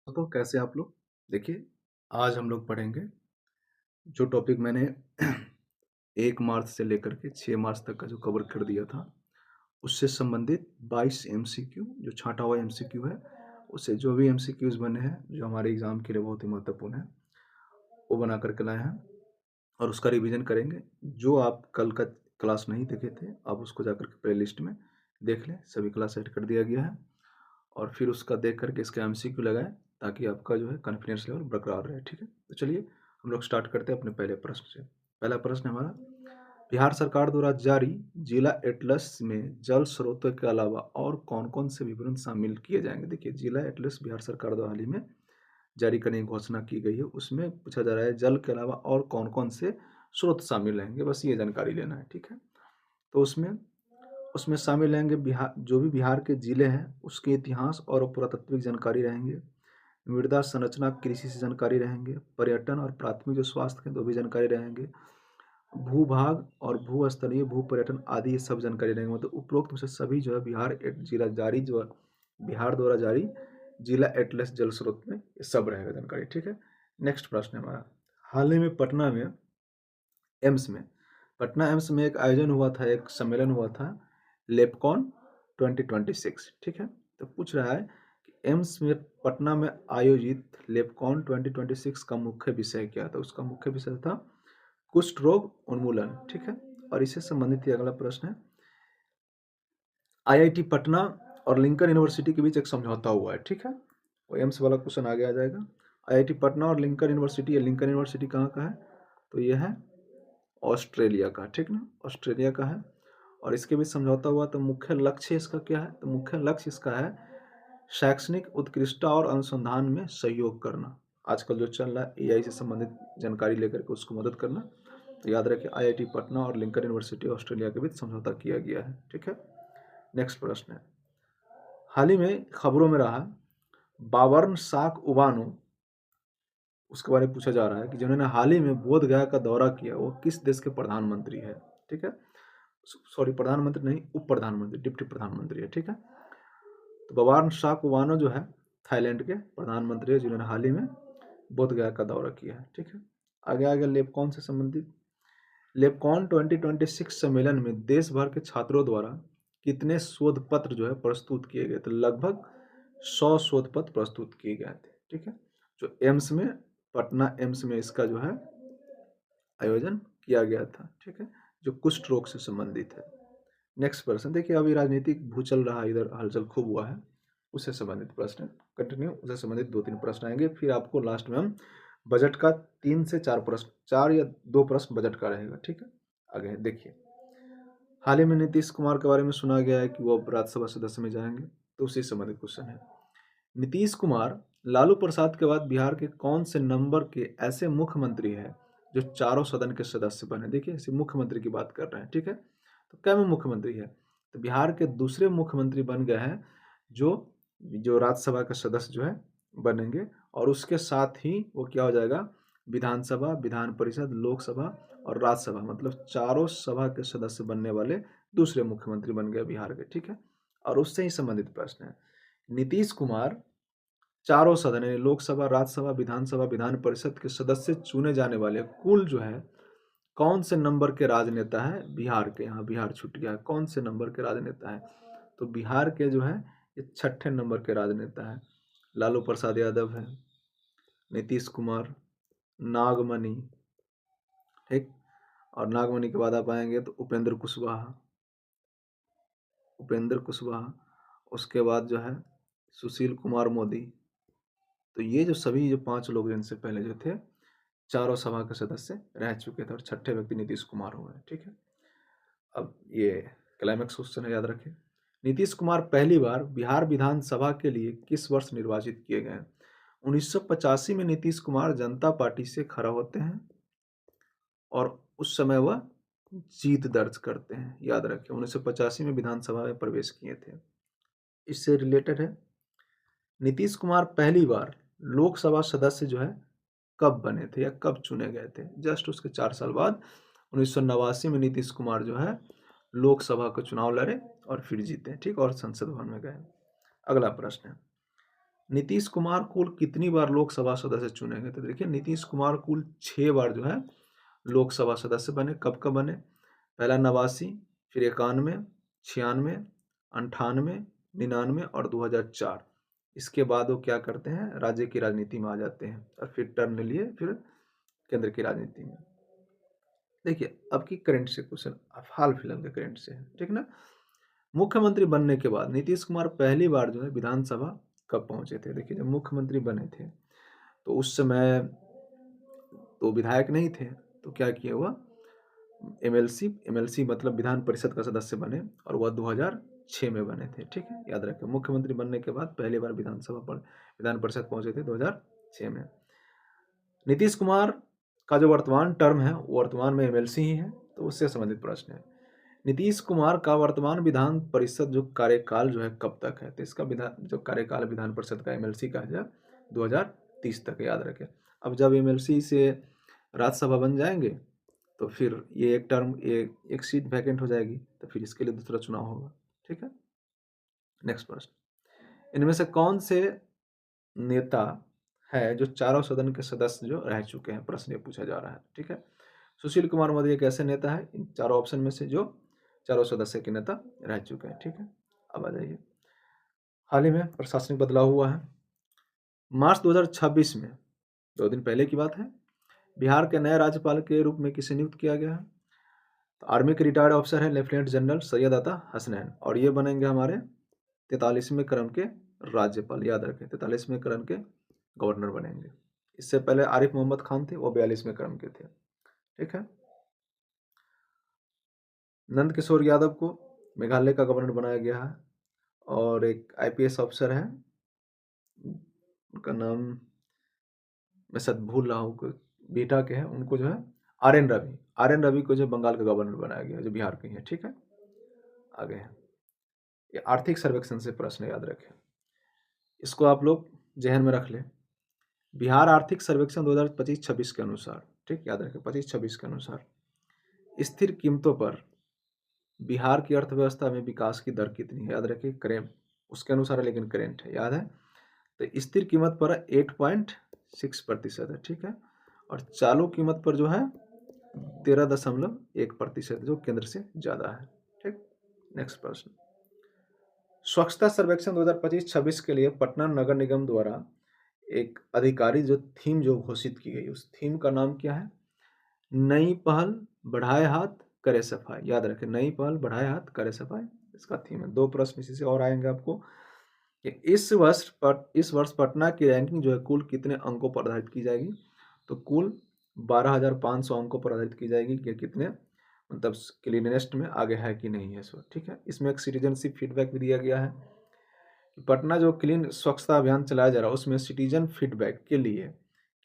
तो कैसे आप लोग? देखिए, आज हम लोग पढ़ेंगे जो टॉपिक मैंने 1 मार्च से लेकर के 6 मार्च तक का जो कवर कर दिया था, उससे संबंधित 22 एमसीक्यू जो छाँटा हुआ एमसीक्यू है, उससे जो भी एमसीक्यूज़ बने हैं, जो हमारे एग्ज़ाम के लिए बहुत ही महत्वपूर्ण हैं, वो बना कर के लाए हैं और उसका रिवीजन करेंगे। जो आप कल का क्लास नहीं देखे थे, आप उसको जाकर के प्लेलिस्ट में देख लें, सभी क्लास ऐड कर दिया गया है और फिर उसका देख कर के इसका एमसीक्यू लगाएँ ताकि आपका जो है कॉन्फिडेंस लेवल बरकरार रहे, ठीक है? तो चलिए हम लोग स्टार्ट करते हैं अपने पहले प्रश्न से। पहला प्रश्न है हमारा, बिहार सरकार द्वारा जारी जिला एटलस में जल स्रोतों के अलावा और कौन-कौन से विवरण शामिल किए जाएँगे? देखिए, जिला एटलस बिहार सरकार द्वारा हाल ही में जारी करने की घोषणा की गई है। उसमें पूछा जा रहा है जल के अलावा और कौन-कौन से स्रोत शामिल रहेंगे, बस ये जानकारी लेना है, ठीक है? तो उसमें उसमें शामिल रहेंगे बिहार जो भी बिहार के ज़िले हैं, उसके इतिहास और पुरातात्विक जानकारी रहेंगे। मृदा संरचना कृषि से जानकारी रहेंगे। पर्यटन और प्राथमिक जो स्वास्थ्य के तो भी जानकारी रहेंगे। भू-भाग और भू-स्तरीय भू-पर्यटन आदि ये सब जानकारी रहेंगे। मतलब उपरोक्त में से सभी जो है बिहार द्वारा जारी जिला एटलस जल स्रोत में ये सब रहेगा जानकारी, ठीक है? नेक्स्ट प्रश्न है हमारा, हाल ही में एम्स में पटना एम्स में एक आयोजन हुआ था, एक सम्मेलन हुआ था, लेपकॉन 2026, ठीक है? तो पूछ रहा है कि एम्स में पटना में आयोजित लेपकॉन 2026 का मुख्य विषय क्या था? उसका मुख्य विषय था कुष्ठ रोग उन्मूलन, ठीक है? और इससे संबंधित ये अगला प्रश्न है, आईआईटी पटना और लिंकन यूनिवर्सिटी के बीच एक समझौता हुआ है, ठीक है? वो एम्स वाला क्वेश्चन आगे आ जाएगा। आईआईटी पटना और लिंकन यूनिवर्सिटी, ये लिंकन यूनिवर्सिटी कहाँ का है? तो ये है ऑस्ट्रेलिया का, ठीक ना? ऑस्ट्रेलिया का है और इसके बीच समझौता हुआ। तो मुख्य लक्ष्य इसका क्या है? तो मुख्य लक्ष्य इसका है शैक्षणिक उत्कृष्टता और अनुसंधान में सहयोग करना। आजकल जो चल रहा है एआई से संबंधित जानकारी लेकर के उसको मदद करना। तो याद रखें, आईआईटी पटना और लिंकन यूनिवर्सिटी ऑस्ट्रेलिया के बीच समझौता किया गया है, ठीक है? नेक्स्ट प्रश्न है, हाल ही में खबरों में रहा बाबर्न शाह उबानो, उसके बारे में पूछा जा रहा है कि जिन्होंने हाल ही में बोध गया का दौरा किया, वो किस देश के प्रधानमंत्री है, ठीक है? सॉरी, प्रधानमंत्री नहीं, उप प्रधानमंत्री, डिप्टी प्रधानमंत्री है, ठीक है? तो बवार्न शाहकुवानो जो है थाईलैंड के प्रधानमंत्री है, जिन्होंने हाल ही में बोध गया का दौरा किया है, ठीक है? आगे आगे लेपकॉन से संबंधित, लेपकॉन 2026 सम्मेलन में देश भर के छात्रों द्वारा कितने शोध पत्र जो है प्रस्तुत किए गए? तो लगभग 100 शोध पत्र प्रस्तुत किए गए थे, ठीक है? जो एम्स में, पटना एम्स में इसका जो है आयोजन किया गया था, ठीक है? जो कुष्ठ रोग से संबंधित है। नेक्स्ट प्रश्न देखिए, अभी राजनीतिक भूचल रहा, इधर हलचल खूब हुआ है, उससे संबंधित प्रश्न कंटिन्यू, उससे संबंधित 2-3 प्रश्न आएंगे, फिर आपको लास्ट में हम बजट का 3 से 4 प्रश्न, 4 या 2 प्रश्न बजट का रहेगा, ठीक है? आगे देखिए, हाल ही में नीतीश कुमार के बारे में सुना गया है कि वो अब राज्यसभा सदस्य में जाएंगे, तो उसी से संबंधित क्वेश्चन है। नीतीश कुमार लालू प्रसाद के बाद बिहार के कौन से नंबर के ऐसे मुख्यमंत्री हैं जो चारों सदन के सदस्य बने? देखिए, इसे मुख्यमंत्री की बात कर रहे हैं, ठीक है? तो क्या में मुख्यमंत्री है? तो बिहार के दूसरे मुख्यमंत्री बन गए हैं जो जो राज्यसभा का सदस्य जो है बनेंगे, और उसके साथ ही वो क्या हो जाएगा, विधानसभा, विधान परिषद, लोकसभा और राज्यसभा, मतलब चारों सभा के सदस्य बनने वाले दूसरे मुख्यमंत्री बन गए बिहार के, ठीक है? और उससे ही संबंधित प्रश्न है, नीतीश कुमार चारों सदन यानी लोकसभा, राज्यसभा, विधानसभा, विधान परिषद के सदस्य चुने जाने वाले कुल जो है कौन से नंबर के राजनेता है बिहार के? यहाँ बिहार छूट गया है, कौन से नंबर के राजनेता है? तो बिहार के जो है ये 6ठे नंबर के राजनेता है। लालू प्रसाद यादव है, नीतीश कुमार, नागमणि, ठीक? और नागमणि के बाद आप आएंगे तो उपेंद्र कुशवाहा, उसके बाद जो है सुशील कुमार मोदी। तो ये जो सभी जो 5 लोग इनसे पहले जो थे चारों सभा के सदस्य रह चुके थे और 6ठे व्यक्ति नीतीश कुमार हुए, ठीक है? अब ये क्लाइमेक्स क्वेश्चन है, याद रखें, नीतीश कुमार पहली बार बिहार विधानसभा के लिए किस वर्ष निर्वाचित किए गए? 1985 में नीतीश कुमार जनता पार्टी से खड़ा होते हैं और उस समय वह जीत दर्ज करते हैं, याद रखें, 1985 में विधानसभा में प्रवेश किए थे। इससे रिलेटेड है, नीतीश कुमार पहली बार लोकसभा सदस्य जो है कब बने थे या कब चुने गए थे? जस्ट उसके 4 साल बाद 1989 में नीतीश कुमार जो है लोकसभा का चुनाव लड़े और फिर जीते, ठीक? और संसद भवन में गए। अगला प्रश्न है, नीतीश कुमार कुल कितनी बार लोकसभा सदस्य चुने गए? तो देखिए नीतीश कुमार कुल 6 बार जो है लोकसभा सदस्य बने। कब कब बने? पहला 89, फिर 91, 96, 98, 99 और 2004। इसके बाद वो क्या करते हैं, राज्य की राजनीति में आ जाते हैं और फिर टर्न लिए फिर केंद्र की राजनीति में। देखिए अब की करंट से क्वेश्चन, हाल फिलहाल के करंट से है, ठीक ना। मुख्यमंत्री बनने के बाद नीतीश कुमार पहली बार जो है विधानसभा कब पहुंचे थे? देखिए जब मुख्यमंत्री बने थे तो उस समय तो विधायक नहीं थे, तो क्या किया हुआ, एमएलसी मतलब विधान परिषद का सदस्य बने और वह 2006 में बने थे, ठीक है, याद रखें। मुख्यमंत्री बनने के बाद पहली बार विधान परिषद पहुंचे थे 2006 में। नीतीश कुमार का जो वर्तमान टर्म है वो वर्तमान में एमएलसी ही है, तो उससे संबंधित प्रश्न है। नीतीश कुमार का वर्तमान विधान परिषद जो कार्यकाल जो है कब तक है? तो इसका जो कार्यकाल विधान परिषद का एमएलसी का है 2030 तक, याद रखें। अब जब एमएलसी से राज्यसभा बन जाएंगे तो फिर ये एक टर्म एक सीट वैकेंट हो जाएगी, तो फिर इसके लिए दूसरा चुनाव होगा, ठीक है। नेक्स्ट प्रश्न, इनमें से कौन से नेता है जो चारों सदन के सदस्य जो रह चुके हैं? प्रश्न ये पूछा जा रहा है, ठीक है। सुशील कुमार मोदी एक ऐसे नेता है इन चारों ऑप्शन में से जो चारों सदस्य के नेता रह चुके हैं, ठीक है। अब आ जाइए, हाल ही में प्रशासनिक बदलाव हुआ है। मार्च 2026 में, 2 दिन पहले की बात है, बिहार के नए राज्यपाल के रूप में किसे नियुक्त किया गया है? तो आर्मी के रिटायर्ड ऑफिसर है लेफ्टिनेंट जनरल सैयद अता हसनैन, और ये बनेंगे हमारे 43वें क्रम के राज्यपाल, याद रखें 43वें क्रम के गवर्नर बनेंगे। इससे पहले आरिफ मोहम्मद खान थे, वो 42वें क्रम के थे, ठीक है। नंद किशोर यादव को मेघालय का गवर्नर बनाया गया है, और एक आईपीएस ऑफिसर है, उनका नाम मैं शायद भूल रहा हूँ, बेटा के हैं, उनको जो है आर एन रवि को जो बंगाल का गवर्नर बनाया गया, जो बिहार के हैं, ठीक है। आगे है, ये आर्थिक सर्वेक्षण से प्रश्न याद रखें, इसको आप लोग जहन में रख लें। बिहार आर्थिक सर्वेक्षण 2025-26 के अनुसार, ठीक, याद रखें 25-26 के अनुसार स्थिर कीमतों पर बिहार की अर्थव्यवस्था में विकास की दर कितनी है? याद रखिए, करेंट उसके अनुसार है लेकिन करेंट है, याद है। तो स्थिर कीमत पर 8.6% है, ठीक है, और चालू कीमत पर जो है 13.1%, जो केंद्र से ज़्यादा है, ठीक। नेक्स्ट प्रश्न, स्वच्छता सर्वेक्षण 2025-26 के लिए पटना नगर निगम द्वारा एक अधिकारी जो थीम जो घोषित की गई, उस थीम का नाम क्या है? नई पहल बढ़ाए हाथ करे सफाई, याद रखें, नई पहल बढ़ाए हाथ करे सफाई, इसका थीम है। 2 प्रश्न इसी से और आएंगे आपको कि इस वर्ष पटना की रैंकिंग जो है कुल कितने अंकों पर आधारित की जाएगी? तो कुल 12,500 अंकों पर आधारित की जाएगी कि कितने मतलब क्लीनेस्ट में आगे है कि नहीं है, सो ठीक है। इसमें एक सिटीजनशिप फीडबैक भी दिया गया है कि पटना जो क्लीन स्वच्छता अभियान चलाया जा रहा है उसमें सिटीजन फीडबैक के लिए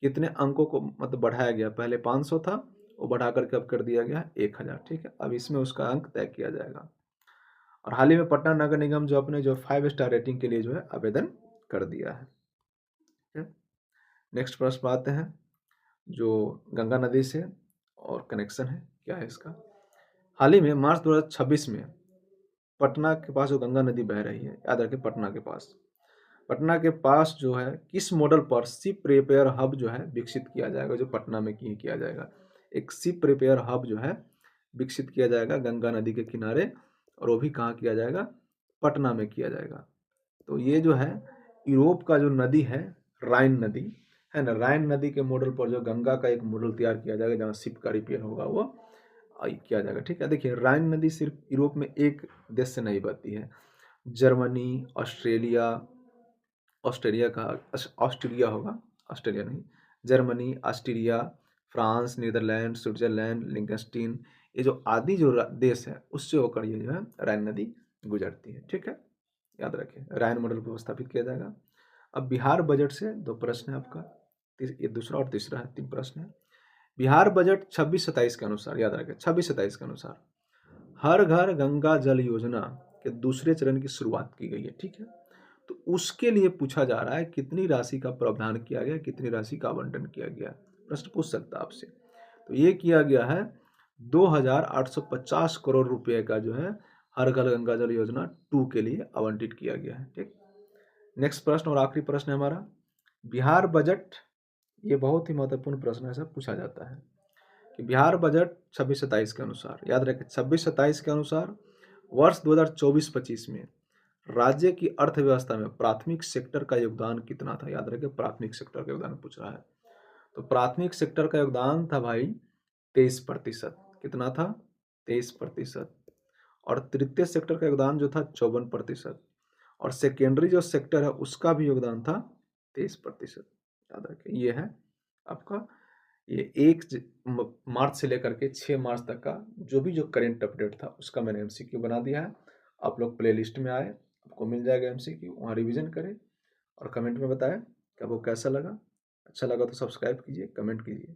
कितने अंकों को मतलब बढ़ाया गया, पहले 500 था, वो बढ़ा करके अब कर दिया गया 1000, ठीक है। अब इसमें उसका अंक तय किया जाएगा। और हाल ही में पटना नगर निगम जो अपने जो 5 स्टार रेटिंग के लिए जो है आवेदन कर दिया है, ठीक है। नेक्स्ट प्रश्न पर आते हैं, जो गंगा नदी से और कनेक्शन है, क्या है इसका? हाल ही में मार्च 2026 में पटना के पास जो गंगा नदी बह रही है, याद रखें पटना के पास जो है किस मॉडल पर शिप रिपेयर हब जो है विकसित किया जाएगा, जो पटना में किया जाएगा। एक शिप रिपेयर हब जो है विकसित किया जाएगा गंगा नदी के किनारे, और वो भी कहाँ किया जाएगा? पटना में किया जाएगा। तो ये जो है यूरोप का जो नदी है, राइन नदी है ना, राइन नदी के मॉडल पर जो गंगा का एक मॉडल तैयार किया जाएगा जहाँ शिप का रिपेयर होगा वो किया जाएगा, ठीक है। देखिए राइन नदी सिर्फ यूरोप में एक देश से नहीं बहती है, जर्मनी, ऑस्ट्रेलिया का ऑस्ट्रेलिया होगा, ऑस्ट्रेलिया नहीं, Germany, Australia, France, Netherland, Switzerland, Liechtenstein, ये जो आदि जो देश है उससे होकर ये जो है राइन नदी गुजरती है, ठीक है। याद रखें, राइन मॉडल को स्थापित किया जाएगा। अब बिहार बजट से 2 प्रश्न है आपका, ये दूसरा और तीसरा है, 3 प्रश्न है। बिहार बजट 26-27 के अनुसार, याद रखें 26-27 के अनुसार हर घर गंगा जल योजना के दूसरे चरण की शुरुआत की गई है, ठीक है। तो उसके लिए पूछा जा रहा है कितनी राशि का प्रावधान किया गया, कितनी राशि का आवंटन किया गया, प्रश्न पूछ सकता है आपसे। तो ये किया गया है 2,850 करोड़ रुपए का जो है हर घर गंगा जल योजना 2 के लिए आवंटित किया गया है, ठीक। नेक्स्ट प्रश्न और आखिरी प्रश्न है हमारा, बिहार बजट, ये बहुत ही महत्वपूर्ण प्रश्न है, ऐसा पूछा जाता है कि बिहार बजट 26-27 के अनुसार, याद रखें 26-27 के अनुसार वर्ष 2024-25 में राज्य की अर्थव्यवस्था में प्राथमिक सेक्टर का योगदान कितना था। याद रखें प्राथमिक सेक्टर का योगदान पूछ रहा है, तो प्राथमिक सेक्टर का योगदान था भाई 23%। कितना था? 23%। और तृतीय सेक्टर का योगदान जो था 54%। और सेकेंडरी जो सेक्टर है उसका भी योगदान था 23%। याद रखें, ये है आपका ये 1 मार्च से लेकर के 6 मार्च तक का जो करेंट अपडेट था उसका मैंने एमसीक्यू बना दिया है। आप लोग प्ले लिस्ट में आए, आपको मिल जाएगा एमसीक्यू, वहाँ रिवीजन करें और कमेंट में बताएं कि आपको कैसा लगा। अच्छा लगा तो सब्सक्राइब कीजिए, कमेंट कीजिए।